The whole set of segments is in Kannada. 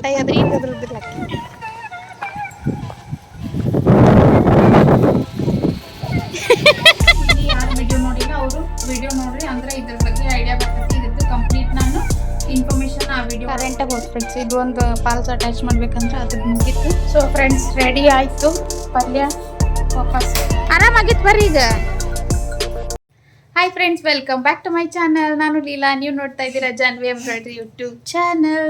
ಅದ್ರ ಈಗ ಅದ್ರದ್ದಿಲ್ಲ ಯಾರು ವಿಡಿಯೋ ನೋಡಿಲ್ಲ ಅವರು ವಿಡಿಯೋ ನೋಡ್ರಿ ಅಂದ್ರೆ ಇದ್ರ ಬಗ್ಗೆ ಐಡಿಯಾ ಬರ್ತೈತಿ. ಇದ್ರದ್ದು ಕಂಪ್ಲೀಟ್ ನಾನು ಇನ್ಫಾರ್ಮೇಶನ್ ಆ ವಿಡಿಯೋ ಕರೆಂಟಾಗಿ ಹೋದ್ ಫ್ರೆಂಡ್ಸ್. ಇದು ಒಂದು ಫಾಲ್ಸ್ ಅಟ್ಯಾಚ್ ಮಾಡ್ಬೇಕಂದ್ರೆ ಅದ್ರ ಮುಗಿತ್ತು. ಸೊ ಫ್ರೆಂಡ್ಸ್ ರೆಡಿ ಆಯ್ತು, ಪಲ್ಯ ವಾಪಸ್ ಆರಾಮಾಗಿತ್ತು ಬರ್ರಿ ಈಗ. Hi friends, welcome back to my channel. ನಾನು ಲೀಲಾ, ನೀವು ನೋಡ್ತಾ ಇದ್ದೀರಾ Janvi embroidery YouTube channel.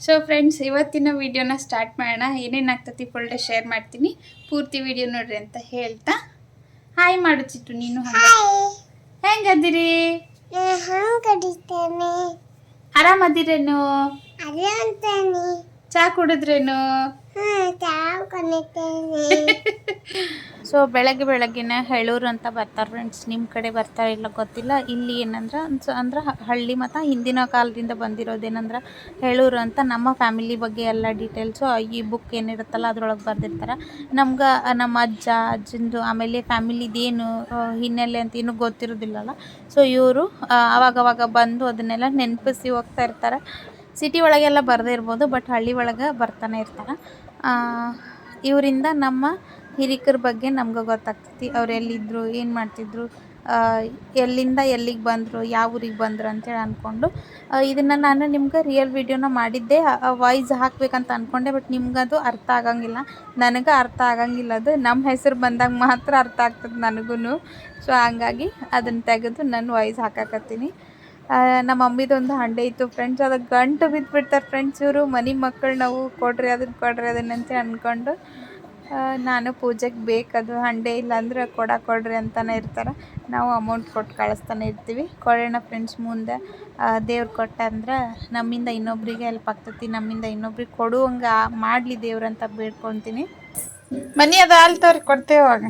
So friends, ಇವತ್ತಿನ ವಿಡಿಯೋನ ಸ್ಟಾರ್ಟ್ ಮಾಡೋಣ. ಏನೇನು ಆಗ್ತೈತಿ ಫುಲ್ ಡೇ ಶೇರ್ ಮಾಡ್ತೀನಿ, ಪೂರ್ತಿ ವಿಡಿಯೋ ನೋಡ್ರಿ ಅಂತ ಹೇಳ್ತಾ ಹಾಯ್ ಮಾಡು ಚಿಟ್ಟು. ನೀನು ಹೆಂಗದಿರಿ? ಆರಾಮದಿರೇನು? ಚಾ ಕುಡಿದ್ರೇನು? ಸೊ ಬೆಳಗ್ಗೆನ ಹೇಳೂರು ಅಂತ ಬರ್ತಾರೆ ಫ್ರೆಂಡ್ಸ್. ನಿಮ್ಮ ಕಡೆ ಬರ್ತಾರೆ ಇಲ್ಲ ಗೊತ್ತಿಲ್ಲ. ಇಲ್ಲಿ ಏನಂದ್ರೆ ಅಂದ್ರೆ ಹಳ್ಳಿ ಮತ್ತು ಹಿಂದಿನ ಕಾಲದಿಂದ ಬಂದಿರೋದೇನಂದ್ರೆ ಹೇಳೂರು ಅಂತ. ನಮ್ಮ ಫ್ಯಾಮಿಲಿ ಬಗ್ಗೆ ಎಲ್ಲ ಡೀಟೇಲ್ಸು ಈ ಬುಕ್ ಏನಿರುತ್ತಲ್ಲ ಅದ್ರೊಳಗೆ ಬರೆದಿರ್ತಾರೆ. ನಮ್ಗೆ ನಮ್ಮ ಅಜ್ಜಂದು ಆಮೇಲೆ ಫ್ಯಾಮಿಲಿದೇನು ಹಿನ್ನೆಲೆ ಅಂತ ಏನೂ ಗೊತ್ತಿರೋದಿಲ್ಲಲ್ಲ. ಸೊ ಇವರು ಅವಾಗವಾಗ ಬಂದು ಅದನ್ನೆಲ್ಲ ನೆನಪಿಸಿ ಹೋಗ್ತಾ ಇರ್ತಾರೆ. ಸಿಟಿ ಒಳಗೆಲ್ಲ ಬರದೇ ಇರ್ಬೋದು, ಬಟ್ ಹಳ್ಳಿ ಒಳಗೆ ಬರ್ತಾನೆ ಇರ್ತಾರೆ. ಇವರಿಂದ ನಮ್ಮ ಹಿರಿಕರ ಬಗ್ಗೆ ನಮ್ಗೆ ಗೊತ್ತಾಗ್ತೈತಿ. ಅವ್ರು ಎಲ್ಲಿದ್ದರು, ಏನು ಮಾಡ್ತಿದ್ರು, ಎಲ್ಲಿಂದ ಎಲ್ಲಿಗೆ ಬಂದರು, ಯಾವ ಊರಿಗೆ ಬಂದರು ಅಂತೇಳಿ ಅಂದ್ಕೊಂಡು ಇದನ್ನು ನಾನು ನಿಮ್ಗೆ ರಿಯಲ್ ವಿಡಿಯೋನ ಮಾಡಿದ್ದೆ. ವಾಯ್ಸ್ ಹಾಕಬೇಕಂತ ಅಂದ್ಕೊಂಡೆ, ಬಟ್ ನಿಮ್ಗದು ಅರ್ಥ ಆಗಂಗಿಲ್ಲ. ನನಗೆ ಅರ್ಥ ಆಗಂಗಿಲ್ಲ. ಅದು ನಮ್ಮ ಹೆಸರು ಬಂದಾಗ ಮಾತ್ರ ಅರ್ಥ ಆಗ್ತದೆ ನನಗೂ. ಸೊ ಹಂಗಾಗಿ ಅದನ್ನು ತೆಗೆದು ನಾನು ವಾಯ್ಸ್ ಹಾಕಾಕತ್ತೀನಿ. ನಮ್ಮ ಮಮ್ಮಿದೊಂದು ಹಂಡೆ ಇತ್ತು ಫ್ರೆಂಡ್ಸ್, ಅದಕ್ಕೆ ಗಂಟು ಬಿದ್ದುಬಿಡ್ತಾರೆ ಫ್ರೆಂಡ್ಸ್. ಇವರು ಮನೆ ಮಕ್ಕಳು ನಾವು ಕೊಡ್ರಿ ಅದನ್ನಂತ ಅಂದ್ಕೊಂಡು ನಾನು ಪೂಜೆಗೆ ಬೇಕದು ಹಂಡೆ, ಇಲ್ಲಾಂದ್ರೆ ಕೊಡ್ರಿ ಅಂತಲೇ ಇರ್ತಾರೆ. ನಾವು ಅಮೌಂಟ್ ಕೊಟ್ಟು ಕಳಿಸ್ತಾನೆ ಇರ್ತೀವಿ. ಕೊಡೋಣ ಫ್ರೆಂಡ್ಸ್, ಮುಂದೆ ದೇವ್ರು ಕೊಟ್ಟ ಅಂದ್ರೆ ನಮ್ಮಿಂದ ಇನ್ನೊಬ್ರಿಗೆ ಹೆಲ್ಪ್ ಆಗ್ತೈತಿ, ನಮ್ಮಿಂದ ಇನ್ನೊಬ್ರಿಗೆ ಕೊಡುವಂಗೆ ಮಾಡಲಿ ದೇವ್ರಂತ ಬೇಡ್ಕೊತೀನಿ. ಮನಿ ಅದು ಆಲ್ತವ್ರಿ ಕೊಡ್ತೇವೆ ಅವಾಗ.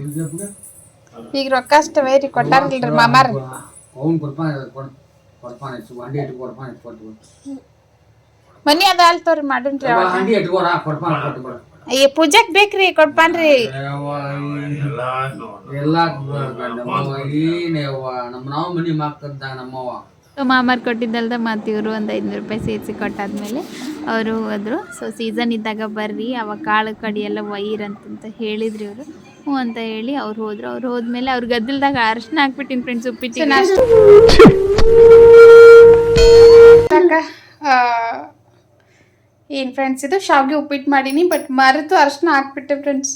ಈಗ ರೊಕ್ಕ ಅಷ್ಟು ವೇರಿ ಕೊಟ್ಟಾರಲ್ರಿ ಮಾಮಾರ. ಮನಿ ಅದ ಆಲ್ತವ್ರಿ ಮಾಡುಣ್ರಿ. ಅಯ್ಯ ಪೂಜೆಗೆ ಬೇಕ್ರಿ, ಕೊಡ್ಪಾನ್ರಿ. ಮಾಮಾರ್ ಕೊಟ್ಟಿದ್ದಲ್ದ ಮತ್ತು ಇವರು ಒಂದು 500 ರೂಪಾಯಿ ಸೇರಿಸಿ ಕೊಟ್ಟಾದ್ಮೇಲೆ ಅವರು ಹೋದ್ರು. ಸೊ ಸೀಸನ್ ಇದ್ದಾಗ ಬರ್ರಿ, ಅವಾಗ ಕಾಳು ಕಡಿ ಎಲ್ಲ ಒಯ್ಯಿರಂತ ಹೇಳಿದ್ರಿ ಇವರು. ಹ್ಞೂ ಅಂತ ಹೇಳಿ ಅವ್ರು ಹೋದ್ರು. ಅವ್ರು ಹೋದ್ಮೇಲೆ ಅವ್ರ ಗದ್ದಲ್ದಾಗ ಅರ್ಶಿನ ಹಾಕ್ಬಿಟ್ಟಿನಿ ಫ್ರೆಂಡ್ಸ್, ಉಪ್ಪಿಟ್ಟಿಗೆ. ಏನು ಫ್ರೆಂಡ್ಸ್, ಇದು ಶಾವಿಗೆ ಉಪ್ಪಿಟ್ಟು ಮಾಡೀನಿ, ಬಟ್ ಮರೆತು ಅರ್ಶಿನ ಹಾಕ್ಬಿಟ್ಟೆ ಫ್ರೆಂಡ್ಸ್.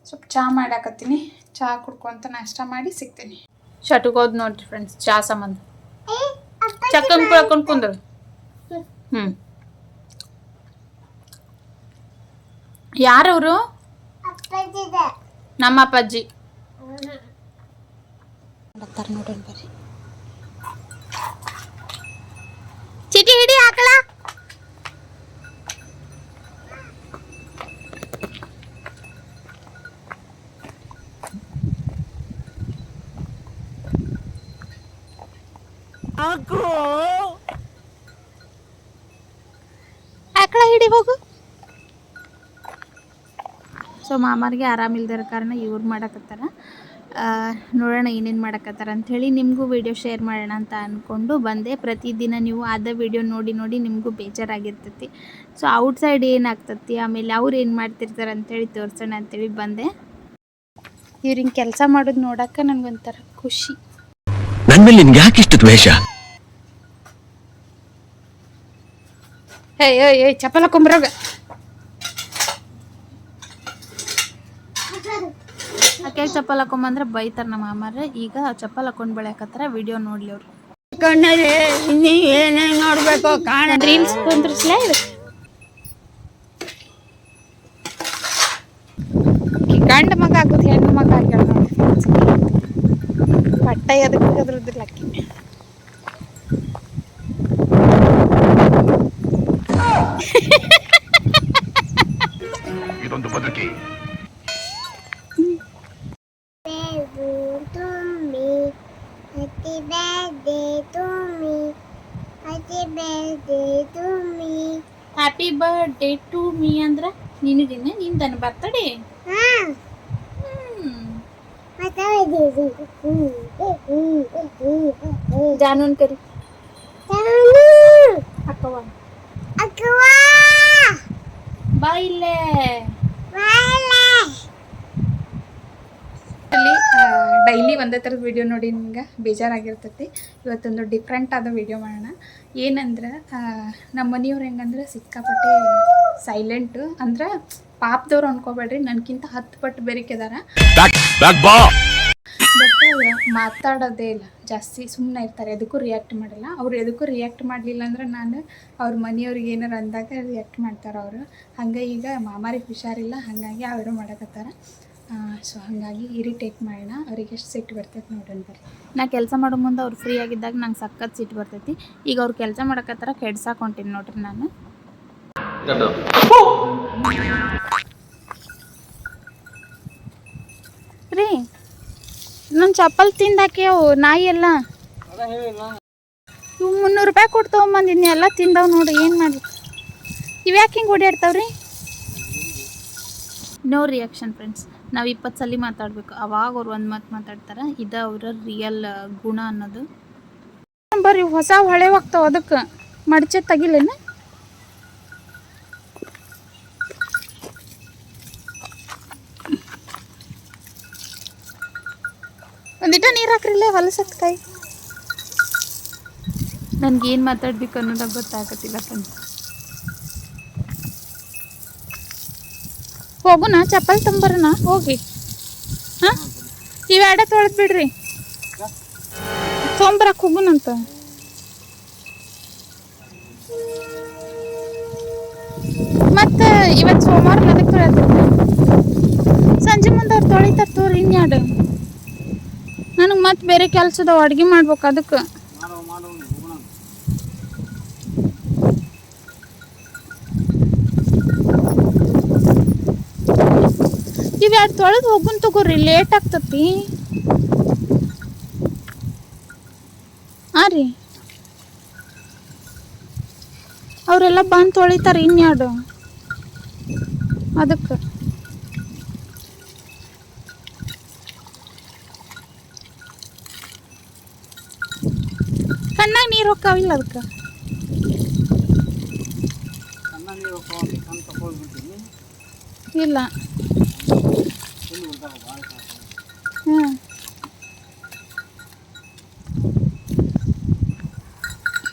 ಸ್ವಲ್ಪ ಚಹಾ ಮಾಡಾಕತ್ತೀನಿ. ಚಹಾ ಕುಡ್ಕೊಂತ ನಾಷ್ಟ ಮಾಡಿ ಸಿಗ್ತೀನಿ. ಶಟುಗೆ ಹೋದ್ ನೋಡ್ರಿ ಫ್ರೆಂಡ್ಸ್, ಚಹಾ ಸಂಬಂಧ ಚಕ್ಕನ್ ಕುಳ್ಕೊಂಡು ಕುಂದ್ರು. ಯಾರವರು? ನಮ್ಮ ಅಪ್ಪಾಜಿ ಬರ್ತಾರ ನೋಡ್ರಿ. ಬರ್ರಿ ಚೀಟಿ ಹಿಡಿ ಹಾಕಳ. ಆಕಳ ಹಿಡಿ ಹೋಗು. ಸೊ ಮಾಮಾರಿಗೆ ಆರಾಮಿಲ್ದಿರೋ ಕಾರಣ ಇವ್ರು ಮಾಡಕತ್ತಾರ. ನೋಡೋಣ ಏನೇನು ಮಾಡಕತ್ತಾರ ಅಂಥೇಳಿ ನಿಮಗೂ ವಿಡಿಯೋ ಶೇರ್ ಮಾಡೋಣ ಅಂತ ಅಂದ್ಕೊಂಡು ಬಂದೆ. ಪ್ರತಿದಿನ ನೀವು ಆದ ವಿಡಿಯೋ ನೋಡಿ ನಿಮಗೂ ಬೇಜಾರಾಗಿರ್ತೈತಿ. ಸೊ ಔಟ್ಸೈಡ್ ಏನಾಗ್ತೈತಿ, ಆಮೇಲೆ ಅವ್ರು ಏನು ಮಾಡ್ತಿರ್ತಾರೆ ಅಂಥೇಳಿ ತೋರಿಸೋಣ ಅಂಥೇಳಿ ಬಂದೆ. ಇವ್ರಿಂಗೆ ಕೆಲಸ ಮಾಡೋದು ನೋಡೋಕೆ ನನಗೊಂಥರ ಖುಷಿ. ನನ್ನ ಮೇಲೆ ನಿನ್ಗೆ ಯಾಕೆ ಇಷ್ಟು ದ್ವೇಷ? ಏಯ್ ಚಪ್ಪಲ ಕುಂಬ್ರಾಗ ಆಕೆ ಚಪ್ಪಲ್ ಹಾಕೊಂಬಂದ್ರೆ ಬೈತಾರೆ ನಮ್ಮ ಮಾಮಾರ. ಈಗ ಚಪ್ಪಲ್ ಹಾಕೊಂಡು ಬೆಳೆಯಕತ್ತಾರ. ವಿಡಿಯೋ ನೋಡ್ಲಿ ಅವ್ರು. ಏನೇನು ನೋಡ್ಬೇಕು ಕಾಣ ರೀಲ್ಸ್ ಕುಂದ್ರಿಸ್ಲೇ ಇದು ಗಂಡ ಮಗ ಆಗೋದು ಹೆಣ್ಣು ಮಗ ಆಗ್ಯಾಳ ನೋಡಿ. ಬಟ್ಟೆ ಅದಕ್ಕೆ ಅದ್ರದ್ದಿಲ್ಲ ಅಕ್ಕಿ. ಇದೊಂದು ಬದುಕಿ. ಹ್ಯಾಪಿ ಬರ್ಡೇ ಟು ಮೀ ಅಂದ್ರ ನಿನಗಿನ್ನ ನಿಂದನ ಬರ್ತಡೇ. ಜಾನೂನ್ ಕರಿ ಅಕ್ಕವ. ಒಂದೇ ಥರದ ವೀಡಿಯೋ ನೋಡಿ ನಿಮ್ಗೆ ಬೇಜಾರಾಗಿರ್ತೈತಿ. ಇವತ್ತೊಂದು ಡಿಫ್ರೆಂಟ್ ಆದ ವೀಡಿಯೋ ಮಾಡೋಣ. ಏನಂದ್ರೆ ನಮ್ಮ ಮನೆಯವ್ರು ಹೆಂಗಂದ್ರೆ ಸಿಕ್ಕಾಪಟ್ಟೆ ಸೈಲೆಂಟು, ಅಂದ್ರೆ ಪಾಪದವ್ರು ಅನ್ಕೋಬೇಡ್ರಿ, ನನಗಿಂತ 10 ಪಟ್ಟು ಬೆರಿಕೆದಾರ. ಬಟ್ ಮಾತಾಡೋದೇ ಇಲ್ಲ ಜಾಸ್ತಿ, ಸುಮ್ಮನೆ ಇರ್ತಾರೆ, ಎದಕ್ಕೂ ರಿಯಾಕ್ಟ್ ಮಾಡಲ್ಲ. ಅವ್ರು ಎದಕ್ಕೂ ರಿಯಾಕ್ಟ್ ಮಾಡಲಿಲ್ಲ ಅಂದ್ರೆ ನಾನು ಅವ್ರ ಮನೆಯವ್ರಿಗೆ ಏನಾರು ಅಂದಾಗ ರಿಯಾಕ್ಟ್ ಮಾಡ್ತಾರೆ ಅವರು. ಹಂಗೆ ಈಗ ಮಾಮಾರಿಗೆ ಹುಷಾರಿಲ್ಲ, ಹಾಗಾಗಿ ಅವರು ಮಾಡಕತ್ತಾರ. ಸೊ ಹಾಗಾಗಿ ಇರಿಟೇಟ್ ಮಾಡೋಣ, ಅವ್ರಿಗೆ ಎಷ್ಟು ಸಿಟ್ಟು ಬರ್ತೈತೆ ನೋಡೋಣ ಬರ್ರಿ. ನಾ ಕೆಲಸ ಮಾಡೋ ಮುಂದೆ ಅವ್ರು ಫ್ರೀ ಆಗಿದ್ದಾಗ ನಂಗೆ ಸಖತ್ ಸಿಟ್ಟು ಬರ್ತೈತಿ. ಈಗ ಅವ್ರು ಕೆಲಸ ಮಾಡಕತ್ತಾರ, ಕೆಡ್ಸಾಕೊಂತೀನಿ ನೋಡ್ರಿ ನಾನು. ರೀ ನನ್ನ ಚಪ್ಪಲ್ ತಿಂದಾಕ್ಯಾವು ನಾಯಿ ಎಲ್ಲ. ಇವು 300 ರೂಪಾಯಿ ಕೊಟ್ಟು ತೊಗೊಂಬಂದಿದ್ನಿ, ಎಲ್ಲ ತಿಂದವು ನೋಡಿ. ಏನು ಮಾಡಿ ಇವ್ಯಾಕೆ ಹಿಂಗೆ ಓಡಾಡ್ತಾವ್ರಿ? No reaction friends. ನಾವು 20 ಸಲ ಮಾತಾಡಬೇಕು, ಅವಾಗ ಅವ್ರು ಒಂದು ಮಾತು ಮಾತಾಡ್ತಾರೆ. ಇದು ಅವರ ರಿಯಲ್ ಗುಣ ಅನ್ನೋದು. ಬರ್ರಿ ಹೊಸ ಹೊಳೆ ಹೋಗ್ತಾವ, ಅದಕ್ಕೆ ಮಡಚೆ ತೆಗಿಲೇನ? ಒಂದಿಟ ನೀರು ಹಾಕ್ರಿಲ್ಲ, ಹೊಲಸತ್ ಕಾಯಿ. ನನ್ಗೇನು ಮಾತಾಡ್ಬೇಕು ಅನ್ನೋದಾಗ ಗೊತ್ತಾಗತ್ತಿಲ್ಲ ಫ್ರೆಂಡ್ಸ್. ಹೋಗುನಾ ಚಪ್ಪಲ್ ತಂಬರನ ಹೋಗಿ? ಹಾಂ ಇವೆರಡ ತೊಳೆದು ಬಿಡ್ರಿ, ತೊಂಬರಕ್ಕೆ ಹೋಗುನಂತ. ಮತ್ತು ಇವತ್ತು ಸೋಮವಾರ ಅದಕ್ಕೆ ತೊಳೆದಿರ್ತಾರೆ, ಸಂಜೆ ಮುಂದೆ ಅವ್ರು ತೊಳಿತಾರೆ ತೋರಿ. ಇನ್ಯಾಡು ನನಗೆ ಮತ್ತೆ ಬೇರೆ ಕೆಲಸದ ಅಡುಗೆ ಮಾಡ್ಬೇಕು, ಅದಕ್ಕೆ. ಇವೆರಡು ತೊಳೆದು ಹೋಗುನ್ ತಗೋರಿ, ಲೇಟ್ ಆಗ್ತತಿ. ಹಾಂ ರೀ, ಅವರೆಲ್ಲ ಬಂದು ತೊಳಿತಾರೆ ಇನ್ಯಾಡು, ಅದಕ್ಕೆ. ಕಣ್ಣಾಗ ನೀರು ಹೋಗ್ತಾವಿಲ್ಲ ಅದಕ್ಕೆ. ಇಲ್ಲ ಹ್ಞೂ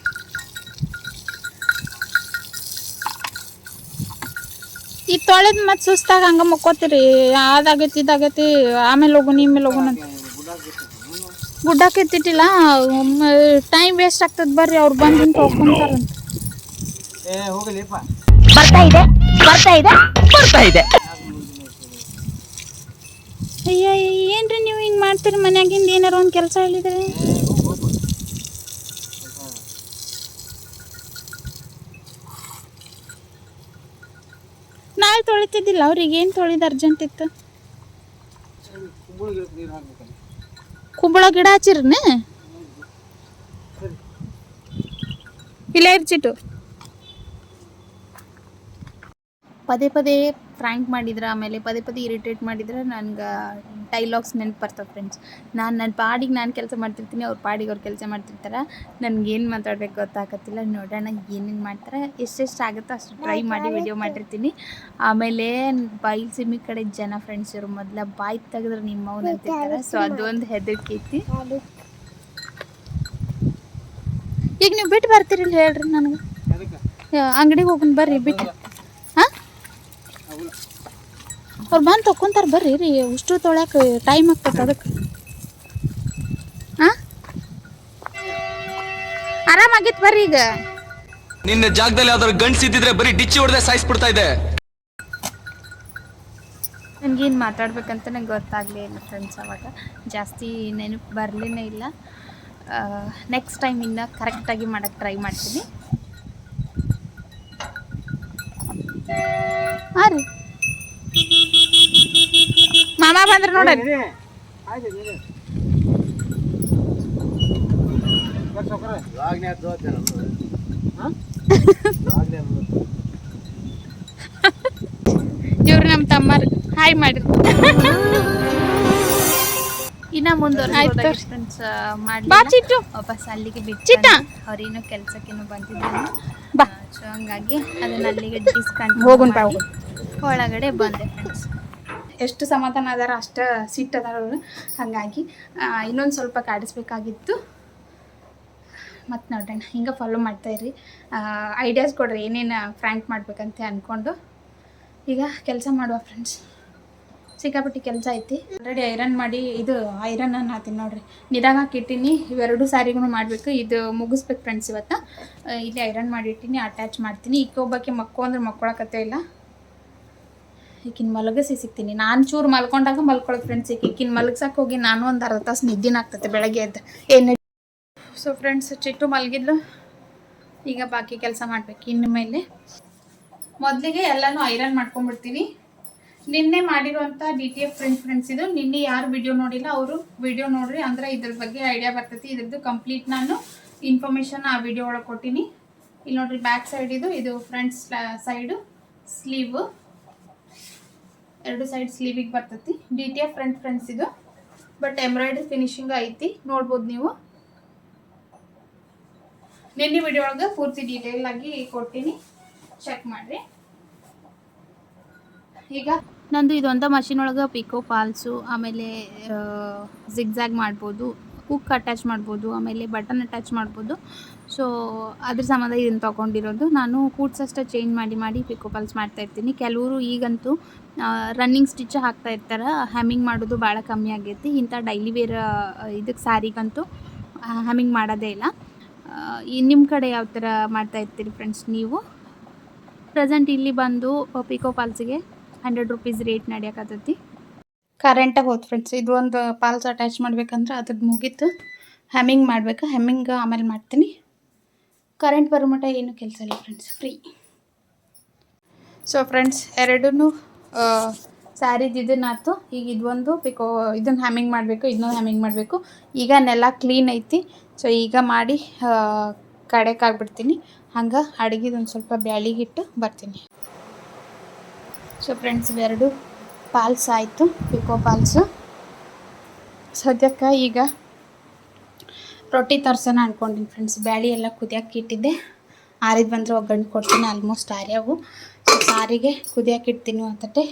ಈ ತೊಳೆದು ಮತ್ತೆ ಸುಸ್ತಾಗ ಹಂಗೆ ಮಕ್ಕೋತೀರಿ, ಅದಾಗೈತಿ ಇದಾಗೈತಿ, ಆಮೇಲೆ ಹೋಗುನ್ ಇಮೇಲೆ ಹೋಗುನ್ ಅಂತ. ಗುಡ್ಡಕ್ಕೆ ಎತ್ತಿಟ್ಟಿಲ್ಲ, ಟೈಮ್ ವೇಸ್ಟ್ ಆಗ್ತದೆ. ಬರ್ರಿ ಅವ್ರು ಬಂದು ಹೋಗ್ಕೊಂತಾರಂತ. ಬರ್ತಾ ಇದೆ. ಅಯ್ಯ ಏನ್ರಿ ನೀವು ಹಿಂಗೆ ಮಾಡ್ತೀರಿ? ಮನ್ಯಾಗಿಂದ ಏನಾರ ಒಂದು ಕೆಲಸ ಹೇಳಿದ್ರಿ? ನಾಳೆ ತೊಳಿತಿದ್ದಿಲ್ಲ, ಅವ್ರಿಗೆ ಏನು ತೊಳಿದ ಅರ್ಜೆಂಟ್ ಇತ್ತು? ಕುಂಬಳ ಗಿಡ ಹಚ್ಚಿರ್ನ? ಇಲ್ಲ ಇರ್ಚಿಟ್ಟು ಪದೇ ಪದೇ ಫ್ರ್ಯಾಂಕ್ ಮಾಡಿದ್ರೆ, ಆಮೇಲೆ ಪದೇ ಪದೇ ಇರಿಟೇಟ್ ಮಾಡಿದ್ರೆ ನನಗೆ ಡೈಲಾಗ್ಸ್ ನೆನಪು ಬರ್ತವೆ ಫ್ರೆಂಡ್ಸ್. ನನ್ನ ಪಾಡಿಗೆ ನಾನು ಕೆಲಸ ಮಾಡ್ತಿರ್ತೀನಿ, ಅವ್ರ ಪಾಡಿಗೆ ಅವ್ರು ಕೆಲಸ ಮಾಡ್ತಿರ್ತಾರೆ. ನನಗೇನು ಮಾತಾಡ್ಬೇಕು ಗೊತ್ತಾಗತ್ತಿಲ್ಲ. ನೋಡೋಣ ಏನೇನು ಮಾಡ್ತಾರೆ, ಎಷ್ಟೆಷ್ಟು ಆಗುತ್ತೋ ಅಷ್ಟು ಟ್ರೈ ಮಾಡಿ ವಿಡಿಯೋ ಮಾಡಿರ್ತೀನಿ. ಆಮೇಲೆ ಬೈಲ್ಸಿಮಿ ಕಡೆ ಜನ ಫ್ರೆಂಡ್ಸ್ ಇವರು ಮೊದಲ ಬಾಯಿ ತೆಗೆದ್ರೆ ನಿಮ್ಮ ಮೌನ ಅಂತಿರ್ತಾರೆ. ಸೊ ಅದೊಂದು ಹೆದರಿಕೆ ಐತಿ. ಈಗ ನೀವು ಬಿಟ್ಟು ಬರ್ತೀರಿಲ್ಲ ಹೇಳ್ರಿ ನನಗೆ, ಅಂಗಡಿಗೆ ಹೋಗೋಣ ಬರ್ರಿ ಬಿಟ್ಟು. ಹಾಂ ಅವ್ರು ಬಂದು ತೊಗೊಂತಾರೆ ಬರ್ರಿ ರೀ, ಉಷ್ಟು ತೊಳ್ಯಾಕೆ ಟೈಮ್ ಆಗ್ತದೆ ಅದಕ್ಕೆ. ಹಾಂ ಆರಾಮಾಗಿತ್ತು ಬರ್ರಿ. ಈಗ ನಿನ್ನ ಜಾಗದಲ್ಲಿ ಯಾವ್ದಾದ್ರು ಗಂಡ್ಸಿದ್ದಿದ್ರೆ ಬರೀ ಡಿಚ್ಚಿ ಹೊಡೆದೇ ಸಾಯಿಸ್ಬಿಡ್ತಾ ಇದೆ. ನನಗೇನು ಮಾತಾಡ್ಬೇಕಂತ ನಂಗೆ ಗೊತ್ತಾಗಲೇ ಇಲ್ಲ ಫ್ರೆಂಡ್ಸ್. ಅವಾಗ ಜಾಸ್ತಿ ನೆನಪು ಬರಲೇ ಇಲ್ಲ. ನೆಕ್ಸ್ಟ್ ಟೈಮ್ ಇನ್ನು ಕರೆಕ್ಟಾಗಿ ಮಾಡೋಕ್ಕೆ ಟ್ರೈ ಮಾಡ್ತೀನಿ. ಹಾಂ ರೀ ಮಾಮ ಬಂದ್ರೆ ನೋಡೋಣ. ಇವ್ರು ನಮ್ಮ ತಮ್ಮರು ಹಾಯ್ ಮಾಡಿರಿ. ಇನ್ನ ಮುಂದುವರೆದು ಫ್ರೆಂಡ್ಸ್ ಮಾಡಿ ವಾಪಸ್ ಅಲ್ಲಿಗೆ ಬಿಟ್ಟು ಅವ್ರೇನೋ ಕೆಲ್ಸಕ್ಕೇನೋ ಬಂದಿದ್ದಾನೆ. ಸೊ ಹಂಗಾಗಿ ಅದನ್ನ ಅಲ್ಲಿಗೆ ಡಿಸ್ಕಂಟಿನ್ಯೂ ಒಳಗಡೆ ಬಂದೆ ಫ್ರೆಂಡ್ಸ್. ಎಷ್ಟು ಸಮಾಧಾನ ಅದಾರ ಅಷ್ಟು ಸಿಟ್ಟು ಅದಾರ ಅವರು. ಹಾಗಾಗಿ ಇನ್ನೊಂದು ಸ್ವಲ್ಪ ಕಾಡಿಸ್ಬೇಕಾಗಿತ್ತು. ಮತ್ತು ನೋಡೋಣ, ಹಿಂಗೆ ಫಾಲೋ ಮಾಡ್ತಾಯಿರಿ, ಐಡಿಯಾಸ್ ಕೊಡ್ರಿ ಏನೇನು ಫ್ರ್ಯಾಂಕ್ ಮಾಡ್ಬೇಕಂತ ಅಂದ್ಕೊಂಡು. ಈಗ ಕೆಲಸ ಮಾಡುವ ಫ್ರೆಂಡ್ಸ್, ಸಿಕ್ಕಾಪಟ್ಟಿ ಕೆಲಸ ಐತಿ. ಆಲ್ರೆಡಿ ಐರನ್ ಮಾಡಿ ಇದು ಐರನ್ ಹಾಕ್ತೀನಿ ನೋಡಿರಿ, ನೀರಾಗ ಹಾಕಿಟ್ಟಿನಿ. ಇವೆರಡು ಸ್ಯಾರಿಗೂ ಮಾಡಬೇಕು, ಇದು ಮುಗಿಸ್ಬೇಕು ಫ್ರೆಂಡ್ಸ್. ಇವತ್ತು ಇಲ್ಲಿ ಐರನ್ ಮಾಡಿಟ್ಟಿನಿ, ಅಟ್ಯಾಚ್ ಮಾಡ್ತೀನಿ. ಒಬ್ಬಾಕಿ ಅಂದ್ರೆ ಮಕ್ಕೊಳಕತ್ತೇ ಇಲ್ಲ. ಈಗಿನ ಮಲಗಿಸಿ ಸಿಗ್ತೀನಿ. ನಾನು ಚೂರು ಮಲ್ಕೊಂಡಾಗ ಮಲ್ಕೊಳಕ್ಕೆ ಫ್ರೆಂಡ್ಸ್. ಈಗಿನ ಮಲಗ್ಸಕ್ಕೆ ಹೋಗಿ ನಾನು ಒಂದು ಅರ್ಧ ತಾಸು ನಿದ್ದಿನ ಆಗ್ತೈತೆ ಬೆಳಗ್ಗೆ ಎದ್ದು ಏನು. ಸೊ ಫ್ರೆಂಡ್ಸ್, ಚಿಟ್ಟು ಮಲಗಿದ್ಲು. ಈಗ ಬಾಕಿ ಕೆಲಸ ಮಾಡ್ಬೇಕು. ಇನ್ನು ಮೇಲೆ ಮೊದಲಿಗೆ ಎಲ್ಲನೂ ಐರನ್ ಮಾಡ್ಕೊಂಡ್ಬಿಡ್ತೀನಿ. ನಿನ್ನೆ ಮಾಡಿರುವಂಥ DTF ಫ್ರೆಂಡ್ಸ್ ಇದು. ನಿನ್ನೆ ಯಾರು ವಿಡಿಯೋ ನೋಡಿಲ್ಲ ಅವರು ವಿಡಿಯೋ ನೋಡ್ರಿ, ಅಂದ್ರೆ ಇದ್ರ ಬಗ್ಗೆ ಐಡಿಯಾ ಬರ್ತೈತಿ. ಇದ್ರದ್ದು ಕಂಪ್ಲೀಟ್ ನಾನು ಇನ್ಫಾರ್ಮೇಷನ್ ಆ ವಿಡಿಯೋ ಒಳಗೆ ಕೊಟ್ಟಿನಿ. ಇಲ್ಲಿ ನೋಡ್ರಿ, ಬ್ಯಾಕ್ ಸೈಡ್ ಇದು ಫ್ರಂಟ್ ಸೈಡು ಸ್ಲೀವ್, ಎರಡು ಸೈಡ್ ಸ್ಲೀವಿಗೆ ಬರ್ತೈತಿ. DTF ಫ್ರೆಂಡ್ಸ್ ಇದು. ಬಟ್ ಎಂಬ್ರಾಯ್ಡ್ರಿ ಫಿನಿಶಿಂಗ್ ಐತಿ, ನೋಡ್ಬೋದು ನೀವು. ನಿನ್ನೆ ವಿಡಿಯೋ ಒಳಗೆ ಪೂರ್ತಿ ಡೀಟೇಲ್ ಆಗಿ ಕೊಟ್ಟಿನಿ, ಚೆಕ್ ಮಾಡಿರಿ. ಈಗ ನಂದು ಇದೊಂದು ಮಷಿನ್ ಒಳಗೆ ಪಿಕೋ ಫಾಲ್ಸು, ಆಮೇಲೆ ಜಿಗ್ಜ್ಯಾಗ್ ಮಾಡ್ಬೋದು, ಹುಕ್ ಅಟ್ಯಾಚ್ ಮಾಡ್ಬೋದು, ಆಮೇಲೆ ಬಟನ್ ಅಟ್ಯಾಚ್ ಮಾಡ್ಬೋದು. ಸೊ ಅದ್ರ ಸಂಬಂಧ ಇದನ್ನು ತೊಗೊಂಡಿರೋದು. ನಾನು ಕೂಡ್ಸ್ ಅಷ್ಟೇ ಚೇಂಜ್ ಮಾಡಿ ಪಿಕೋ ಫಾಲ್ಸ್ ಮಾಡ್ತಾಯಿರ್ತೀನಿ. ಕೆಲವರು ಈಗಂತೂ ರನ್ನಿಂಗ್ ಸ್ಟಿಚ್ ಹಾಕ್ತಾ ಇರ್ತಾರೆ, ಹ್ಯಾಮಿಂಗ್ ಮಾಡೋದು ಭಾಳ ಕಮ್ಮಿ ಆಗೈತಿ. ಇಂಥ ಡೈಲಿ ವೇರ್ ಇದಕ್ಕೆ ಸ್ಯಾರಿಗಂತೂ ಹ್ಯಾಮಿಂಗ್ ಮಾಡೋದೇ ಇಲ್ಲ. ನಿಮ್ಮ ಕಡೆ ಯಾವ ಥರ ಮಾಡ್ತಾಯಿರ್ತೀರಿ ಫ್ರೆಂಡ್ಸ್ ನೀವು? ಪ್ರೆಸೆಂಟ್ ಇಲ್ಲಿ ಬಂದು ಪಿಕೋ ಫಾಲ್ಸಿಗೆ 100 ರೂಪೀಸ್ ರೇಟ್ ನಡೆಯಕತ್ತೈತಿ. ಕರೆಂಟಾಗಿ ಹೋಯ್ತು ಫ್ರೆಂಡ್ಸ್. ಇದು ಒಂದು ಫಾಲ್ಸ್ ಅಟ್ಯಾಚ್ ಮಾಡ್ಬೇಕಂದ್ರೆ ಅದ್ರದ್ದು ಮುಗೀತು. ಹ್ಯಾಮಿಂಗ್ ಮಾಡಬೇಕು, ಹ್ಯಾಮಿಂಗ್ ಆಮೇಲೆ ಮಾಡ್ತೀನಿ. ಕರೆಂಟ್ ಬರೋ ಮಟ್ಟ ಏನೂ ಕೆಲಸ ಇಲ್ಲ ಫ್ರೆಂಡ್ಸ್, ಫ್ರೀ. ಸೊ ಫ್ರೆಂಡ್ಸ್, ಎರಡೂ ಸ್ಯಾರಿದು ಇದನ್ನಾಯ್ತು. ಈಗ ಇದೊಂದು ಇದನ್ನು ಹ್ಯಾಮಿಂಗ್ ಮಾಡಬೇಕು, ಇದನ್ನೊಂದು ಹ್ಯಾಮಿಂಗ್ ಮಾಡಬೇಕು. ಈಗ ನೆಲ ಕ್ಲೀನ್ ಐತಿ. ಸೊ ಈಗ ಮಾಡಿ ಕಡೆಕಾಗ್ಬಿಡ್ತೀನಿ. ಹಂಗೆ ಅಡುಗೆದೊಂದು ಸ್ವಲ್ಪ ಬ್ಯಾಳಿಗಿಟ್ಟು ಬರ್ತೀನಿ. ಸೊ ಫ್ರೆಂಡ್ಸ್, ಇವೆರಡು ಪಾಲ್ಸ್ ಆಯಿತು, ಪಿಕೋ ಪಾಲ್ಸು. ಸದ್ಯಕ್ಕೆ ಈಗ ರೊಟ್ಟಿ ತರ್ಸೋಣ ಅಂದ್ಕೊಂಡಿನಿ ಫ್ರೆಂಡ್ಸ್. ಬ್ಯಾಳಿ ಎಲ್ಲ ಕುದಿಯೋಕೆ ಇಟ್ಟಿದ್ದೆ, ಆರಿದ್ದು ಬಂದರೆ ಒಗ್ಗರಣೆ ಕೊಡ್ತೀನಿ. ಆಲ್ಮೋಸ್ಟ್ ಆರ್ಯಾವು. ಸೊ ಸಾರಿಗೆ ಕುದಿಯೋಕೆ ಇಡ್ತೀನಿ. ಅಂತಟ್ಟೆ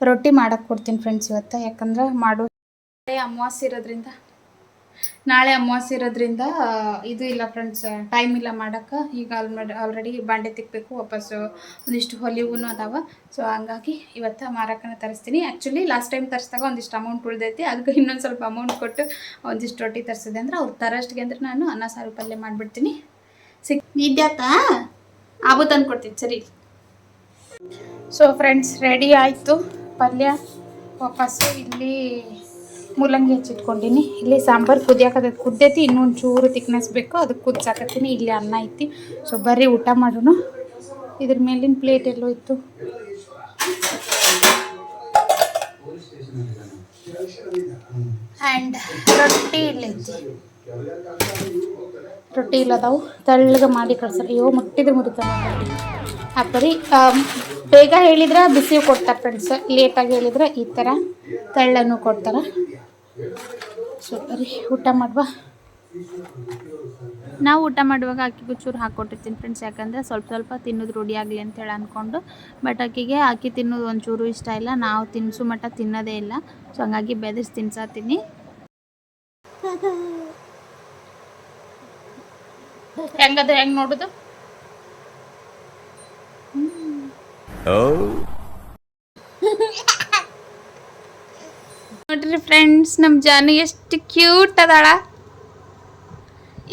ರೊಟ್ಟಿ ಮಾಡೋಕ್ಕೆ ಕೊಡ್ತೀನಿ ಫ್ರೆಂಡ್ಸ್ ಇವತ್ತು. ಯಾಕಂದ್ರೆ ನಾಳೆ ಅಮಾವಾಸ್ಯೆ ಇರೋದ್ರಿಂದ ಇದು ಇಲ್ಲ ಫ್ರೆಂಡ್ಸ್, ಟೈಮ್ ಇಲ್ಲ ಮಾಡೋಕ್ಕೆ. ಈಗ ಆಲ್ರೆಡಿ ಬಾಂಡೆ ತಿಕ್ಕಬೇಕು, ವಾಪಸ್ಸು ಒಂದಿಷ್ಟು ಹೊಲಿಗೂ ಅದಾವ. ಸೊ ಹಂಗಾಗಿ ಇವತ್ತು ಮಾರಕ್ಕನ ತರಿಸ್ತೀನಿ. ಆ್ಯಕ್ಚುಲಿ ಲಾಸ್ಟ್ ಟೈಮ್ ತರಿಸಿದಾಗ ಒಂದಿಷ್ಟು ಅಮೌಂಟ್ ಉಳಿದೈತಿ, ಅದಕ್ಕೆ ಇನ್ನೊಂದು ಸ್ವಲ್ಪ ಅಮೌಂಟ್ ಕೊಟ್ಟು ಒಂದಿಷ್ಟು ರೊಟ್ಟಿ ತರಿಸಿದೆ ಅಂದ್ರೆ ಅವ್ರು ತರೋಷ್ಟಿಗೆ ಅಂದ್ರೆ ನಾನು ಅನ್ನ ಸಾರು ಪಲ್ಯ ಮಾಡಿಬಿಡ್ತೀನಿ. ನಿದ್ಯಾತಾ ಆಬು ತಂದು ಕೊಡ್ತೀನಿ, ಸರಿ. ಸೊ ಫ್ರೆಂಡ್ಸ್, ರೆಡಿ ಆಯಿತು ಪಲ್ಯ. ವಾಪಸ್ಸು ಇಲ್ಲಿ ಮೂಲಂಗಿ ಹೆಚ್ಚಿಟ್ಕೊಂಡಿನಿ. ಇಲ್ಲಿ ಸಾಂಬಾರು ಕುದ್ದೈತಿ, ಇನ್ನೊಂದು ಚೂರು ತಿಕ್ನೆಸ್ ಬೇಕು, ಅದಕ್ಕೆ ಕುದಿಸಾಕತ್ತೀನಿ. ಇಲ್ಲಿ ಅನ್ನ ಐತಿ. ಸೊ ಬರ್ರಿ ಊಟ ಮಾಡೋಣ. ಇದ್ರ ಮೇಲಿನ ಪ್ಲೇಟ್ ಎಲ್ಲೋ ಇತ್ತು. ಆ್ಯಂಡ್ ರೊಟ್ಟಿ ಇಲ್ಲೈತಿ. ರೊಟ್ಟಿ ಇಲ್ಲದಾವು, ತೆಳ್ಳಗೆ ಮಾಡಿ ಕಳ್ಸಾರ. ಅಯ್ಯೋ ಮುಟ್ಟಿದ್ರೆ ಮುರಿತಾವೆ ಹಾಕ್ಬರಿ. ಬೇಗ ಹೇಳಿದ್ರೆ ಬಿಸಿ ಕೊಡ್ತಾರೆ ಫ್ರೆಂಡ್ಸ್, ಲೇಟಾಗಿ ಹೇಳಿದ್ರೆ ಈ ಥರ ತೆಳ್ಳನ್ನು ಕೊಡ್ತಾರೆ. ಸೊ ಬರೀ ಊಟ ಮಾಡುವ. ನಾವು ಊಟ ಮಾಡುವಾಗ ಅಕ್ಕಿಗೂ ಚೂರು ಹಾಕ್ಕೊಟ್ಟಿರ್ತೀನಿ ಫ್ರೆಂಡ್ಸ್, ಯಾಕಂದರೆ ಸ್ವಲ್ಪ ತಿನ್ನೋದು ರೂಢಿ ಆಗಲಿ ಅಂತೇಳಿ ಅಂದ್ಕೊಂಡು. ಬಟ್ ಅಕ್ಕಿ ತಿನ್ನೋದು ಒಂಚೂರು ಇಷ್ಟ ಇಲ್ಲ, ನಾವು ತಿನ್ನಿಸು ಮಟ್ಟ ತಿನ್ನೋದೇ ಇಲ್ಲ. ಸೊ ಹಂಗಾಗಿ ಬೆದರಿಸಿ ತಿನ್ಸಾತೀನಿ. ಹೆಂಗದು ಹೆಂಗೆ ನೋಡೋದು? ನೋಡ್ರಿ ಫ್ರೆಂಡ್ಸ್, ನಮ್ಮ ಜಾನು ಎಷ್ಟು ಕ್ಯೂಟ್ ಅದಾಳ,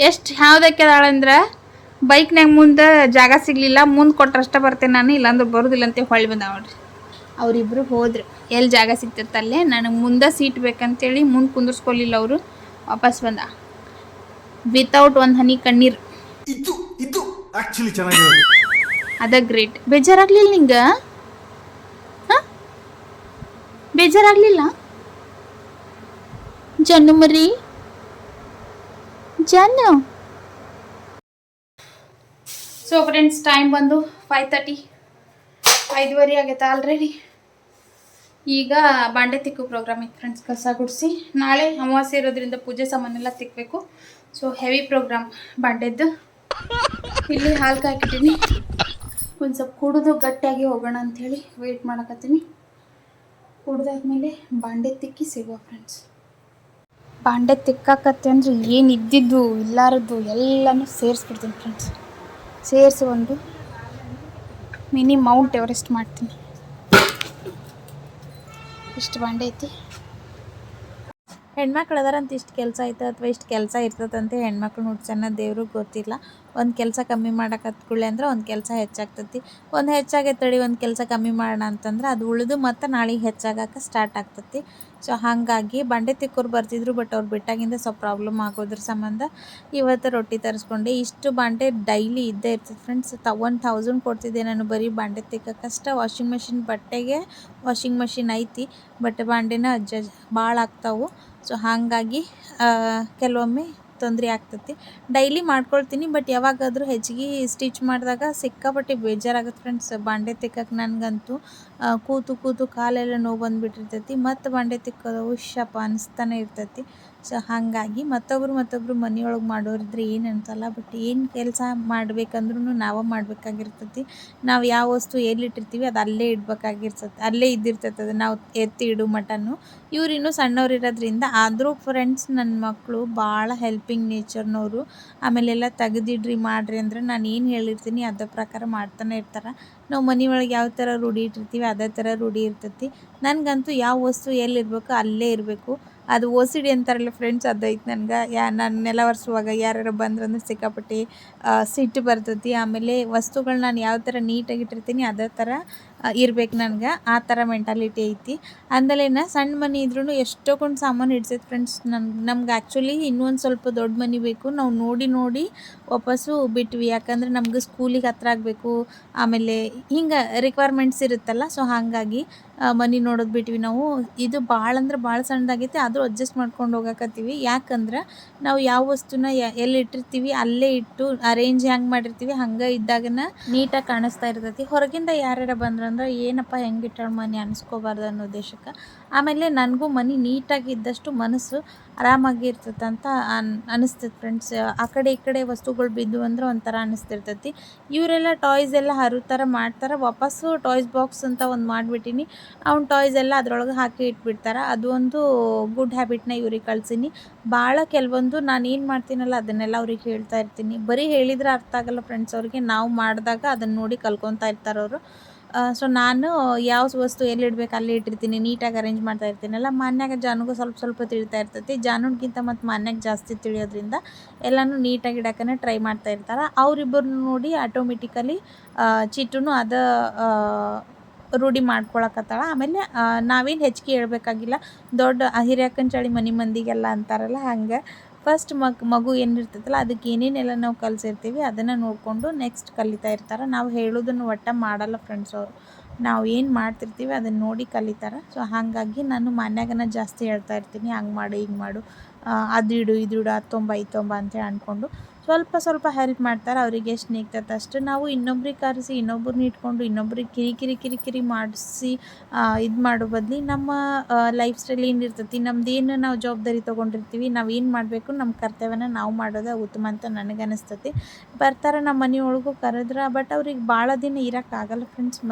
ಎಷ್ಟು ಯಾವ್ದಕ್ಕೆ ಅದಾಳ ಅಂದ್ರೆ ಬೈಕ್ನಾಗ ಮುಂದೆ ಜಾಗ ಸಿಗಲಿಲ್ಲ, ಮುಂದೆ ಕೊಟ್ಟರಷ್ಟ ಬರ್ತೇನೆ ನಾನು, ಇಲ್ಲಾಂದ್ರೆ ಬರೋದಿಲ್ಲ ಅಂತ ಹೊಳ್ಳಿ ಬಂದ ನೋಡ್ರಿ. ಅವರಿಬ್ಬರು ಹೋದ್ರು, ಎಲ್ಲಿ ಜಾಗ ಸಿಗ್ತಿರ್ತಲ್ಲೇ. ನನಗೆ ಮುಂದೆ ಸೀಟ್ ಬೇಕಂತೇಳಿ ಮುಂದೆ ಕುಂದರ್ಸ್ಕೊಲಿಲ್ಲ ಅವರು, ವಾಪಸ್ ಬಂದ ವಿತೌಟ್ ಒಂದು ಹನಿ ಕಣ್ಣೀರು. ಅದ ಗ್ರೇಟ್. ಬೇಜಾರಾಗ್ಲಿಲ್ಲ ನಿಂಗೆ? ಬೇಜಾರಾಗ್ಲಿಲ್ಲ ಜನ್ನು ಮರಿ? ಜನ್ನು. ಸೊ ಫ್ರೆಂಡ್ಸ್, ಟೈಮ್ ಬಂದು 5:30, 5:30 ಆಗೈತೆ ಆಲ್ರೆಡಿ. ಈಗ ಬಾಂಡೆ ತಿಕ್ಕೋ ಪ್ರೋಗ್ರಾಮ್ ಇತ್ತು ಫ್ರೆಂಡ್ಸ್. ಕಸ ಗುಡಿಸಿ ನಾಳೆ ಅಮಾವಾಸ್ಯೆ ಇರೋದ್ರಿಂದ ಪೂಜೆ ಸಾಮಾನೆಲ್ಲ ತಿಕ್ಕಬೇಕು. ಸೊ ಹೆವಿ ಪ್ರೋಗ್ರಾಮ್ ಬಾಂಡೆದ್ದು. ಇಲ್ಲಿ ಹಾಲು ಕಾಯ್ಕಿದ್ದೀನಿ, ಒಂದು ಸ್ವಲ್ಪ ಕುಡಿದು ಗಟ್ಟಿಯಾಗಿ ಹೋಗೋಣ ಅಂಥೇಳಿ ವೆಯ್ಟ್ ಮಾಡಕತ್ತೀನಿ. ಕುಡ್ದಾದ್ಮೇಲೆ ಬಾಂಡೆ ತಿಕ್ಕಿ ಸಿಗುವ ಫ್ರೆಂಡ್ಸ್. ಬಾಂಡೆ ತಿಕ್ಕಾಕತ್ತೆ ಅಂದರೆ ಏನು ಇದ್ದಿದ್ದು ಇಲ್ಲಾರದ್ದು ಎಲ್ಲನೂ ಸೇರಿಸ್ಬಿಡ್ತೀನಿ ಫ್ರೆಂಡ್ಸ್. ಸೇರಿಸಿ ಒಂದು ಮಿನಿ ಮೌಂಟ್ ಎವರೆಸ್ಟ್ ಮಾಡ್ತೀನಿ. ಇಷ್ಟು ಬಾಂಡೆ ಐತಿ. ಹೆಣ್ಮಕ್ಳು ಅದಾರಂತ ಇಷ್ಟು ಕೆಲಸ ಐತೆ ಅಥವಾ ಇಷ್ಟು ಕೆಲಸ ಇರ್ತದಂತೆ ಹೆಣ್ಮಕ್ಳು ಹುಡ್ಸನ್ನ ದೇವ್ರಿಗೆ ಗೊತ್ತಿಲ್ಲ. ಒಂದು ಕೆಲಸ ಕಮ್ಮಿ ಮಾಡೋಕೆ ಹತ್ಕೊಳ್ಳಿ ಅಂದ್ರೆ ಒಂದು ಕೆಲಸ ಹೆಚ್ಚಾಗ್ತೈತಿ. ಒಂದು ಹೆಚ್ಚಾಗೈತಡಿ ಒಂದು ಕೆಲಸ ಕಮ್ಮಿ ಮಾಡೋಣ ಅಂತಂದ್ರೆ ಅದು ಉಳಿದು ಮತ್ತು ನಾಳೆಗೆ ಹೆಚ್ಚಾಗಕ್ಕೆ ಸ್ಟಾರ್ಟ್ ಆಗ್ತೈತಿ. ಸೊ ಹಾಗಾಗಿ ಬಾಂಡೆ ತಿಕ್ಕೋರು ಬರ್ತಿದ್ರು, ಬಟ್ ಅವ್ರು ಬಿಟ್ಟಾಗಿಂದ ಸ್ವಲ್ಪ ಪ್ರಾಬ್ಲಮ್ ಆಗೋದ್ರ ಸಂಬಂಧ ಇವತ್ತು ರೊಟ್ಟಿ ತರಿಸ್ಕೊಂಡೆ. ಇಷ್ಟು ಬಾಂಡೆ ಡೈಲಿ ಇದ್ದೇ ಇರ್ತದೆ ಫ್ರೆಂಡ್ಸ್. 1000 ಕೊಡ್ತಿದ್ದೆ ನಾನು ಬರೀ ಬಾಂಡೆ ತಿಕ್ಕಕ್ಕಷ್ಟ. ವಾಷಿಂಗ್ ಮೆಷಿನ್ ಬಟ್ಟೆಗೆ ವಾಷಿಂಗ್ ಮೆಷಿನ್ ಐತಿ, ಬಟ್ ಬಾಂಡೆನ ಭಾಳ ಆಗ್ತಾವೆ. ಸೊ ಹಾಗಾಗಿ ಕೆಲವೊಮ್ಮೆ ತೊಂದರೆ ಆಗ್ತೈತಿ. ಡೈಲಿ ಮಾಡ್ಕೊಳ್ತೀನಿ, ಬಟ್ ಯಾವಾಗಾದರೂ ಹೆಚ್ಚಿಗೆ ಸ್ಟಿಚ್ ಮಾಡಿದಾಗ ಸಿಕ್ಕಾಪಟ್ಟೆ ಬೇಜಾರಾಗುತ್ತೆ ಫ್ರೆಂಡ್ಸ್. ಬಾಂಡೆ ತಿಕ್ಕಕ್ಕೆ ನನಗಂತೂ ಕೂತು ಕಾಲೆಲ್ಲ ನೋವು ಬಂದುಬಿಟ್ಟಿರ್ತೈತಿ. ಮತ್ತು ಬಾಂಡೆ ತಿಕ್ಕೋದು ಉಶ್ಯಪ್ಪ ಅನಿಸ್ತಾನೆ ಇರ್ತೈತಿ. ಸೊ ಹಾಗಾಗಿ ಮತ್ತೊಬ್ರು ಮನೆಯೊಳಗೆ ಮಾಡೋರಿದ್ರೆ ಏನು ಅನ್ಸಲ್ಲ, ಬಟ್ ಏನು ಕೆಲಸ ಮಾಡ್ಬೇಕಂದ್ರೂ ನಾವು ಮಾಡಬೇಕಾಗಿರ್ತೈತಿ. ನಾವು ಯಾವ ವಸ್ತು ಎಲ್ಲಿಟ್ಟಿರ್ತೀವಿ ಅದು ಅಲ್ಲೇ ಇಡಬೇಕಾಗಿರ್ತೈತಿ, ಅಲ್ಲೇ ಇದ್ದಿರ್ತೈತೆ ಅದು ನಾವು ಎತ್ತಿ ಇಡು ಮಟನ್ನು. ಇವ್ರು ಇನ್ನೂ ಸಣ್ಣವ್ರು ಇರೋದ್ರಿಂದ. ಆದರೂ ಫ್ರೆಂಡ್ಸ್ ನನ್ನ ಮಕ್ಕಳು ಭಾಳ ಹೆಲ್ಪಿಂಗ್ ನೇಚರ್ನವರು. ಆಮೇಲೆಲ್ಲ ತೆಗೆದಿಡ್ರಿ ಮಾಡಿರಿ ಅಂದ್ರೆ ನಾನು ಏನು ಹೇಳಿರ್ತೀನಿ ಅದೇ ಪ್ರಕಾರ ಮಾಡ್ತಾನೆ ಇರ್ತಾರೆ. ನಾವು ಮನೆಯೊಳಗೆ ಯಾವ ಥರ ರೂಢಿ ಇಟ್ಟಿರ್ತೀವಿ ಅದೇ ಥರ ರೂಢಿ ಇರ್ತೈತಿ. ನನಗಂತೂ ಯಾವ ವಸ್ತು ಎಲ್ಲಿರಬೇಕು ಅಲ್ಲೇ ಇರಬೇಕು. ಅದು OCD ಅಂತಾರಲ್ಲ ಫ್ರೆಂಡ್ಸ್, ಅದೈತೆ ನನಗೆ. ನಾನು ನೆಲ ಒರೆಸುವಾಗ ಯಾರು ಬಂದ್ರಂದ್ರೆ ಸಿಕ್ಕಾಪಟ್ಟೆ ಸಿಟ್ಟು ಬರ್ತೈತಿ. ಆಮೇಲೆ ವಸ್ತುಗಳು ನಾನು ಯಾವ ಥರ ನೀಟಾಗಿ ಇಟ್ಟಿರ್ತೀನಿ ಅದೇ ಥರ ಇರ್ಬೇಕು ನನಗೆ. ಆ ಥರ ಮೆಂಟಾಲಿಟಿ ಐತಿ. ಅಂದಲೇನ ಸಣ್ಣ ಮನೆ ಇದ್ರೂ ಎಷ್ಟೊಂದು ಸಾಮಾನು ಇಡ್ಸೈತೆ ಫ್ರೆಂಡ್ಸ್. ನಮ್ಗೆ ಆ್ಯಕ್ಚುಲಿ ಇನ್ನೊಂದು ಸ್ವಲ್ಪ ದೊಡ್ಡ ಮನೆ ಬೇಕು. ನಾವು ನೋಡಿ ವಾಪಸ್ಸು ಬಿಟ್ವಿ, ಯಾಕಂದರೆ ನಮ್ಗೆ ಸ್ಕೂಲಿಗೆ ಹತ್ರ ಆಗಬೇಕು. ಆಮೇಲೆ ಹಿಂಗೆ ರಿಕ್ವೈರ್ಮೆಂಟ್ಸ್ ಇರುತ್ತಲ್ಲ. ಸೊ ಹಾಗಾಗಿ ಮನೆ ನೋಡೋದು ಬಿಟ್ವಿ ನಾವು. ಇದು ಭಾಳ ಅಂದ್ರೆ ಭಾಳ ಸಣ್ಣದಾಗೈತಿ, ಆದರೂ ಅಡ್ಜಸ್ಟ್ ಮಾಡ್ಕೊಂಡು ಹೋಗಕತ್ತೀವಿ. ಯಾಕಂದ್ರೆ ನಾವು ಯಾವ ವಸ್ತುನ ಎಲ್ಲಿ ಇಟ್ಟಿರ್ತೀವಿ ಅಲ್ಲೇ ಇಟ್ಟು ಅರೇಂಜ್ ಹೆಂಗೆ ಮಾಡಿರ್ತೀವಿ ಹಂಗೆ ಇದ್ದಾಗನ ನೀಟಾಗಿ ಕಾಣಿಸ್ತಾ ಇರ್ತೈತಿ. ಹೊರಗಿಂದ ಯಾರ್ಯಾರ ಬಂದ್ರಂದ್ರೆ ಏನಪ್ಪ ಹೆಂಗೆ ಇಟ್ಟಾಳ ಮನೆ ಅನಿಸ್ಕೋಬಾರ್ದು ಅನ್ನೋ ಉದ್ದೇಶಕ್ಕೆ. ಆಮೇಲೆ ನನಗೂ ಮನೆ ನೀಟಾಗಿ ಇದ್ದಷ್ಟು ಮನಸ್ಸು ಆರಾಮಾಗಿ ಇರ್ತೈತೆ ಅಂತ ಅನಿಸ್ತೈತೆ ಫ್ರೆಂಡ್ಸ್. ಆ ಕಡೆ ಈ ಕಡೆ ವಸ್ತುಗಳು ಬಿದ್ದು ಅಂದ್ರೆ ಒಂಥರ ಅನಿಸ್ತಿರ್ತೈತಿ. ಇವರೆಲ್ಲ ಟಾಯ್ಸ್ ಎಲ್ಲ ಹರೋ ಥರ ಮಾಡ್ತಾರೆ. ವಾಪಸ್ಸು ಟಾಯ್ಸ್ ಬಾಕ್ಸ್ ಅಂತ ಒಂದು ಮಾಡಿಬಿಟ್ಟಿನಿ. ಅವ್ನು ಟಾಯ್ಸ್ ಎಲ್ಲ ಅದ್ರೊಳಗೆ ಹಾಕಿ ಇಟ್ಬಿಡ್ತಾರೆ. ಅದು ಒಂದು ಗುಡ್ ಹ್ಯಾಬಿಟ್ನ ಇವ್ರಿಗೆ ಕಳ್ಸೀನಿ. ಭಾಳ ಕೆಲವೊಂದು ನಾನು ಏನು ಮಾಡ್ತೀನಲ್ಲ ಅದನ್ನೆಲ್ಲ ಅವ್ರಿಗೆ ಹೇಳ್ತಾ ಇರ್ತೀನಿ. ಬರೀ ಹೇಳಿದ್ರೆ ಅರ್ಥ ಆಗಲ್ಲ ಫ್ರೆಂಡ್ಸ್ ಅವ್ರಿಗೆ. ನಾವು ಮಾಡಿದಾಗ ಅದನ್ನು ನೋಡಿ ಕಲ್ಕೊತಾ ಇರ್ತಾರೆ ಅವರು. ಸೊ ನಾನು ಯಾವ ವಸ್ತು ಎಲ್ಲಿಡ್ಬೇಕು ಅಲ್ಲೇ ಇಟ್ಟಿರ್ತೀನಿ, ನೀಟಾಗಿ ಅರೇಂಜ್ ಮಾಡ್ತಾ ಇರ್ತೀನಲ್ಲ. ಮಾನ್ಯಾಗ ಜಾನುಗೂ ಸ್ವಲ್ಪ ತಿಳಿತಾ ಇರ್ತೈತಿ. ಜಾನುಗಿಂತ ಮತ್ತು ಮಾನ್ಯಾಗ ಜಾಸ್ತಿ ತಿಳಿಯೋದ್ರಿಂದ ಎಲ್ಲನೂ ನೀಟಾಗಿ ಇಡೋಕ್ಕೇ ಟ್ರೈ ಮಾಡ್ತಾ ಇರ್ತಾರೆ. ಅವರಿಬ್ಬರನ್ನು ನೋಡಿ ಆಟೋಮೆಟಿಕಲಿ ಚಿಟ್ಟುನು ಅದು ರೂಢಿ ಮಾಡ್ಕೊಳಕತ್ತಾಳ. ಆಮೇಲೆ ನಾವೇನು ಹೆಚ್ಚಿಗೆ ಹೇಳ್ಬೇಕಾಗಿಲ್ಲ. ದೊಡ್ಡ ಹಿರಿಯಕ್ಕನ ಚಳಿ ಮನೆ ಮಂದಿಗೆಲ್ಲ ಅಂತಾರಲ್ಲ ಹಂಗೆ. ಫಸ್ಟ್ ಮಗು ಏನಿರ್ತೈತಲ್ಲ ಅದಕ್ಕೆ ಏನೇನೆಲ್ಲ ನಾವು ಕಲಿಸಿರ್ತೀವಿ ಅದನ್ನು ನೋಡಿಕೊಂಡು ನೆಕ್ಸ್ಟ್ ಕಲಿತಾ ಇರ್ತಾರೆ. ನಾವು ಹೇಳೋದನ್ನು ಒಟ್ಟು ಮಾಡಲ್ಲ ಫ್ರೆಂಡ್ಸ್ ಅವರು. ನಾವು ಏನು ಮಾಡ್ತಿರ್ತೀವಿ ಅದನ್ನು ನೋಡಿ ಕಲಿತಾರೆ. ಸೊ ಹಾಗಾಗಿ ನಾನು ಮನ್ಯಾಗನ ಜಾಸ್ತಿ ಹೇಳ್ತಾ ಇರ್ತೀನಿ, ಹಂಗೆ ಮಾಡು ಹಿಂಗೆ ಮಾಡು, ಅದು ಇಡು ಇದು ಇಡು, ಅದು ತೊಂಬ ಅಂತೇಳಿ ಅಂದ್ಕೊಂಡು ಸ್ವಲ್ಪ ಹೆಲ್ಪ್ ಮಾಡ್ತಾರೆ. ಅವ್ರಿಗೆ ಎಷ್ಟು ನೀಗ್ತೈತೆ ಅಷ್ಟು. ನಾವು ಇನ್ನೊಬ್ರಿಗೆ ಕರೆಸಿ ಇನ್ನೊಬ್ಬರನ್ನ ಇಟ್ಕೊಂಡು ಇನ್ನೊಬ್ರಿಗೆ ಕಿರಿಕಿರಿ ಮಾಡಿಸಿ ಇದು ಮಾಡೋ ಬದಲು ನಮ್ಮ ಲೈಫ್ ಸ್ಟೈಲ್ ಏನಿರ್ತೈತಿ, ನಮ್ದೇನು ನಾವು ಜವಾಬ್ದಾರಿ ತೊಗೊಂಡಿರ್ತೀವಿ, ನಾವು ಏನು ಮಾಡಬೇಕು ನಮ್ಮ ಕರ್ತವ್ಯನ ನಾವು ಮಾಡೋದು ಉತ್ತಮ ಅಂತ ನನಗನ್ನಿಸ್ತೈತಿ. ಬರ್ತಾರೆ ನಮ್ಮ ಮನೆಯೊಳಗೂ ಕರೆದ್ರೆ, ಬಟ್ ಅವ್ರಿಗೆ ಭಾಳ ದಿನ ಇರೋಕ್ಕಾಗಲ್ಲ ಫ್ರೆಂಡ್ಸ್.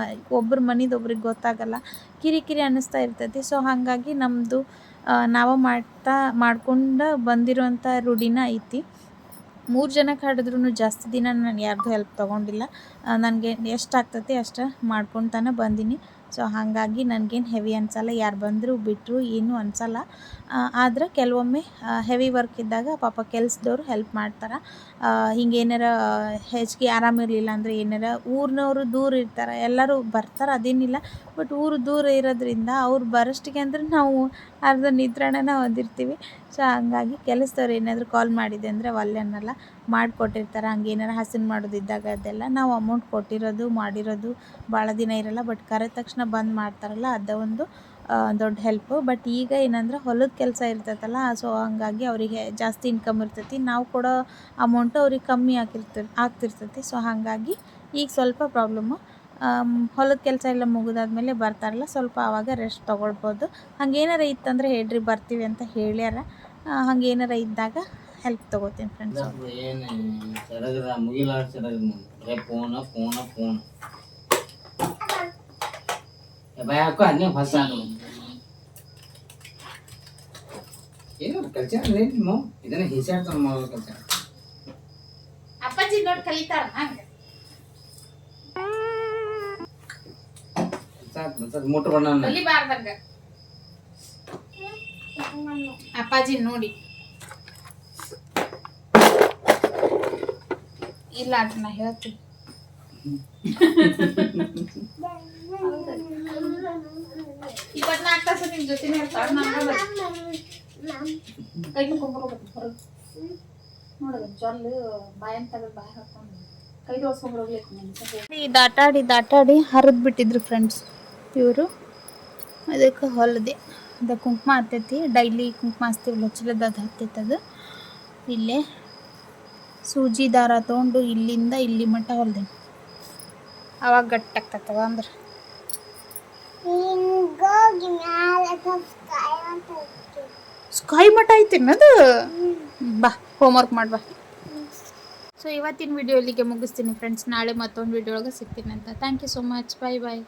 ಒಬ್ಬರ ಮನೆದು ಒಬ್ರಿಗೆ ಗೊತ್ತಾಗಲ್ಲ, ಕಿರಿಕಿರಿ ಅನ್ನಿಸ್ತಾ ಇರ್ತೈತಿ. ಸೊ ಹಾಗಾಗಿ ನಮ್ಮದು ನಾವು ಮಾಡ್ಕೊಂಡು ಬಂದಿರೋಂಥ ರೂಢಿನ ಐತಿ. 3 ಜನಕ್ಕೆ ಹಾಡಿದ್ರೂ ಜಾಸ್ತಿ ದಿನ ನಾನು ಯಾರ್ದು ಹೆಲ್ಪ್ ತೊಗೊಂಡಿಲ್ಲ. ನನಗೆ ಎಷ್ಟು ಆಗ್ತೈತಿ ಅಷ್ಟು ಮಾಡ್ಕೊತಾನೆ ಬಂದೀನಿ. ಸೊ ಹಾಗಾಗಿ ನನಗೇನು ಹೆವಿ ಅನಿಸಲ್ಲ. ಯಾರು ಬಂದರೂ ಬಿಟ್ಟರು ಏನೂ ಅನಿಸಲ್ಲ. ಆದರೆ ಕೆಲವೊಮ್ಮೆ ಹೆವಿ ವರ್ಕ್ ಇದ್ದಾಗ ಪಾಪ ಕೆಲಸದವ್ರು ಹೆಲ್ಪ್ ಮಾಡ್ತಾರೆ. ಹಿಂಗೆ ಏನಾರ ಹೆಚ್ಚಿಗೆ ಆರಾಮಿರಲಿಲ್ಲ ಅಂದರೆ ಏನಾರ ಊರಿನವರು ದೂರ ಇರ್ತಾರೆ, ಎಲ್ಲರೂ ಬರ್ತಾರೆ ಅದೇನಿಲ್ಲ. ಬಟ್ ಊರು ದೂರ ಇರೋದ್ರಿಂದ ಅವ್ರು ಬರೋಷ್ಟಿಗೆ ಅಂದ್ರೆ ನಾವು ಅರ್ಧ ನಿದ್ರಾಣನ ಹೊಂದಿರ್ತೀವಿ. ಸೊ ಹಂಗಾಗಿ ಕೆಲಸದವ್ರು ಏನಾದರೂ ಕಾಲ್ ಮಾಡಿದೆ ಅಂದರೆ ಒಲ್ಲೆ ಅನ್ನಲ್ಲ, ಮಾಡಿಕೊಟ್ಟಿರ್ತಾರೆ. ಹಂಗೆ ಏನಾರು ಹಸನು ಮಾಡೋದಿದ್ದಾಗ ಅದೆಲ್ಲ ನಾವು ಅಮೌಂಟ್ ಕೊಟ್ಟಿರೋದು ಮಾಡಿರೋದು ಭಾಳ ದಿನ ಇರೋಲ್ಲ. ಬಟ್ ಕರೆದ ತಕ್ಷಣ ಬಂದು ಮಾಡ್ತಾರಲ್ಲ ಅದು ಒಂದು ದೊಡ್ಡ ಹೆಲ್ಪು. ಬಟ್ ಈಗ ಏನಂದ್ರೆ ಹೊಲದ ಕೆಲಸ ಇರ್ತೈತಲ್ಲ, ಸೊ ಹಂಗಾಗಿ ಅವರಿಗೆ ಜಾಸ್ತಿ ಇನ್ಕಮ್ ಇರ್ತೈತಿ. ನಾವು ಕೊಡೋ ಅಮೌಂಟು ಅವ್ರಿಗೆ ಕಮ್ಮಿ ಆಗ್ತಿರ್ತೈತಿ. ಸೊ ಹಾಗಾಗಿ ಈಗ ಸ್ವಲ್ಪ ಪ್ರಾಬ್ಲಮ್ಮು. ಹೊಲದ ಕೆಲಸ ಎಲ್ಲ ಮುಗಿದಾದ್ಮೇಲೆ ಬರ್ತಾರಲ್ಲ, ಸ್ವಲ್ಪ ಆವಾಗ ರೆಸ್ಟ್ ತೊಗೊಳ್ಬೋದು. ಹಂಗೇನಾರ ಇತ್ತಂದರೆ ಹೇಳ್ರಿ ಬರ್ತೀವಿ ಅಂತ ಹೇಳ್ಯಾರ. ಹಂಗೇನಾರ ಇದ್ದಾಗ ಹೆಲ್ಪ್ ತೊಗೋತೀನಿ ಫ್ರೆಂಡ್ಸ್. ಕೆಲಸ ಅಂದ್ರೆ ನಿಮ್ಮ ಇದನ್ನ ಹಿಸಾಡ್ತಾನ ಮಾಡೋ ಕೆಲಸ. ಅಪ್ಪಾಜಿ ನೋಡಿ ಕಲಿತಾರ ಹಂಗೆ. ಮೋಟ್ರ್ ಬಣ್ಣ ಕಲಿಬಾರ್ದಂಗ ಅಪ್ಪಾಜಿ ನೋಡಿ. ಇಲ್ಲ ಅಂತ ನಾ ಹೇಳ್ತೀನಿ. ಇವತ್ತು 4 ತಾಸು ನಿಮ್ ಜೊತೆನೇ ಇರ್ತಾಳ. ಕೈ ಮುಕ್ಕೊಂಡ್ಬರ್ಬೇಕು ಹೊರಗೆ ನೋಡೋದು ಜೊಲ್ಲು ಬಾಯನ್ ತೆಗೆದು ಬಾಯಿ ಹಾಕೊಂಡು ಕೈ ತೋರ್ಸ್ಕೊಂಡ್ಬರ್ಬೇಕು. ದಾಟಾಡಿ ಹರಿದ್ ಬಿಟ್ಟಿದ್ರು ಫ್ರೆಂಡ್ಸ್ ಇವರು. ಅದಕ್ಕೆ ಹೊಲದೆ ಅದು ಕುಂಕುಮ ಹತ್ತೈತಿ. ಡೈಲಿ ಕುಂಕುಮ ಹಚ್ತೀವಲ್ಲ ಚಲದ ಅದು ಹತ್ತೈತೆ. ಅದು ಇಲ್ಲೇ ಸೂಜಿ ದಾರ ತೊಗೊಂಡು ಇಲ್ಲಿಂದ ಇಲ್ಲಿ ಮಟ್ಟ ಹೊಲ್ದೆ. ಅವಾಗ ಗಟ್ಟಾಗ್ತವ ಅಂದ್ರೆ ಸ್ಕೈ ಮಠ ಐತಿ ಅದು. ಬಾ ಹೋಮ್ವರ್ಕ್ ಮಾಡ್ಬಾ. ಸೊ ಇವತ್ತಿನ ವಿಡಿಯೋ ಇಲ್ಲಿಗೆ ಮುಗಿಸ್ತೀನಿ ಫ್ರೆಂಡ್ಸ್. ನಾಳೆ ಮತ್ತೊಂದು ವಿಡಿಯೋ ಒಳಗೆ ಸಿಗ್ತೀನಿ ಅಂತ. Thank you so much. Bye bye.